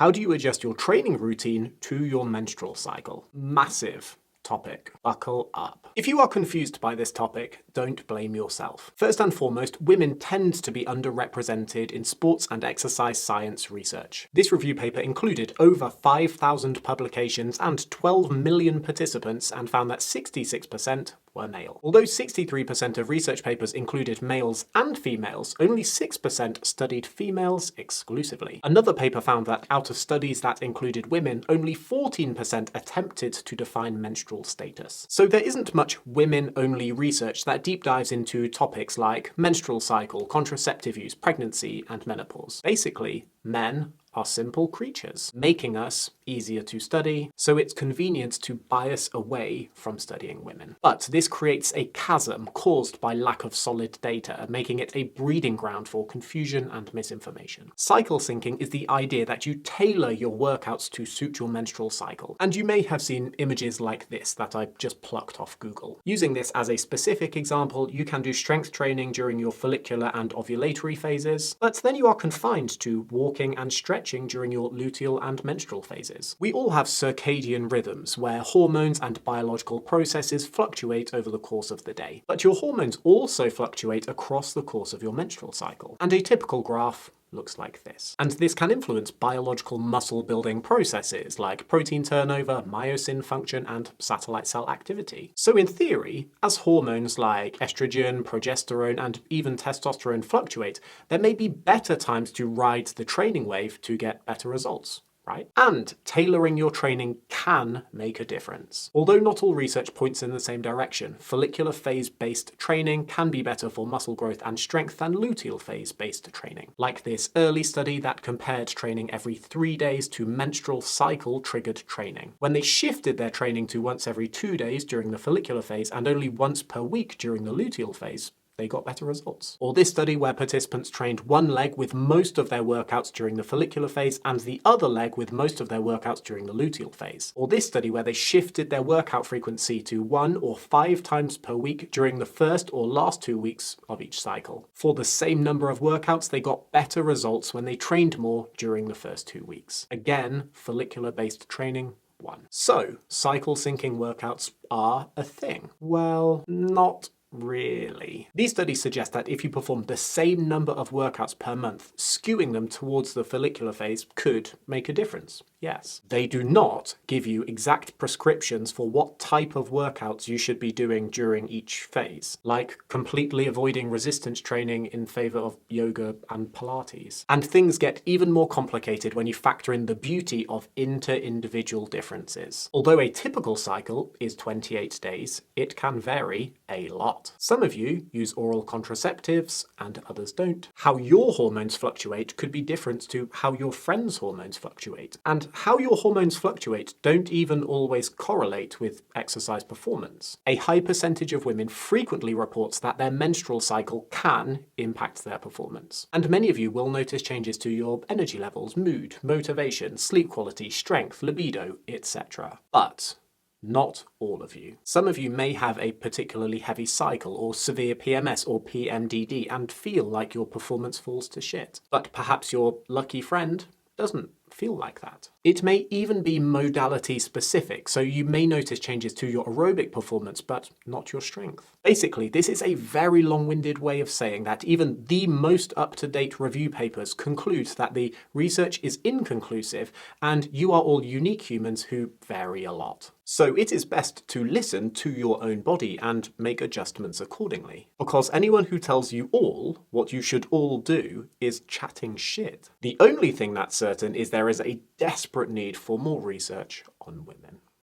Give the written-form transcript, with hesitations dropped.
How do you adjust your training routine to your menstrual cycle? Massive topic. Buckle up. If you are confused by this topic, don't blame yourself. First and foremost, women tend to be underrepresented in sports and exercise science research. This review paper included over 5,000 publications and 12 million participants and found that 66% were male. Although 63% of research papers included males and females, only 6% studied females exclusively. Another paper found that out of studies that included women, only 14% attempted to define menstrual status. So there isn't much women-only research that deep dives into topics like menstrual cycle, contraceptive use, pregnancy, and menopause. Basically, men are simple creatures, making us easier to study, so it's convenient to bias away from studying women. But this creates a chasm caused by lack of solid data, making it a breeding ground for confusion and misinformation. Cycle syncing is the idea that you tailor your workouts to suit your menstrual cycle. And you may have seen images like this that I just plucked off Google. Using this as a specific example, you can do strength training during your follicular and ovulatory phases, but then you are confined to walking and stretching during your luteal and menstrual phases. We all have circadian rhythms where hormones and biological processes fluctuate over the course of the day. But your hormones also fluctuate across the course of your menstrual cycle. And a typical graph looks like this. And this can influence biological muscle building processes like protein turnover, myosin function, and satellite cell activity. So in theory, as hormones like estrogen, progesterone, and even testosterone fluctuate, there may be better times to ride the training wave to get better results. Right? And tailoring your training can make a difference. Although not all research points in the same direction, follicular phase-based training can be better for muscle growth and strength than luteal phase-based training. Like this early study that compared training every 3 days to menstrual cycle-triggered training. When they shifted their training to once every 2 days during the follicular phase and only once per week during the luteal phase, they got better results. Or this study where participants trained one leg with most of their workouts during the follicular phase and the other leg with most of their workouts during the luteal phase. Or this study where they shifted their workout frequency to 1 or 5 times per week during the first or last 2 weeks of each cycle. For the same number of workouts, they got better results when they trained more during the first 2 weeks. Again, follicular-based training won. So, cycle syncing workouts are a thing. Well, not really. These studies suggest that if you perform the same number of workouts per month, skewing them towards the follicular phase could make a difference. Yes. They do not give you exact prescriptions for what type of workouts you should be doing during each phase, like completely avoiding resistance training in favor of yoga and Pilates. And things get even more complicated when you factor in the beauty of inter-individual differences. Although a typical cycle is 28 days, it can vary a lot. Some of you use oral contraceptives and others don't. How your hormones fluctuate could be different to how your friends' hormones fluctuate. And how your hormones fluctuate don't even always correlate with exercise performance. A high percentage of women frequently reports that their menstrual cycle can impact their performance. And many of you will notice changes to your energy levels, mood, motivation, sleep quality, strength, libido, etc. But not all of you. Some of you may have a particularly heavy cycle or severe PMS or PMDD and feel like your performance falls to shit. But perhaps your lucky friend doesn't feel like that. It may even be modality specific, so you may notice changes to your aerobic performance, but not your strength. Basically, this is a very long-winded way of saying that even the most up-to-date review papers conclude that the research is inconclusive and you are all unique humans who vary a lot. So it is best to listen to your own body and make adjustments accordingly. Because anyone who tells you all what you should all do is chatting shit. The only thing that's certain is there is a desperate need for more research on women.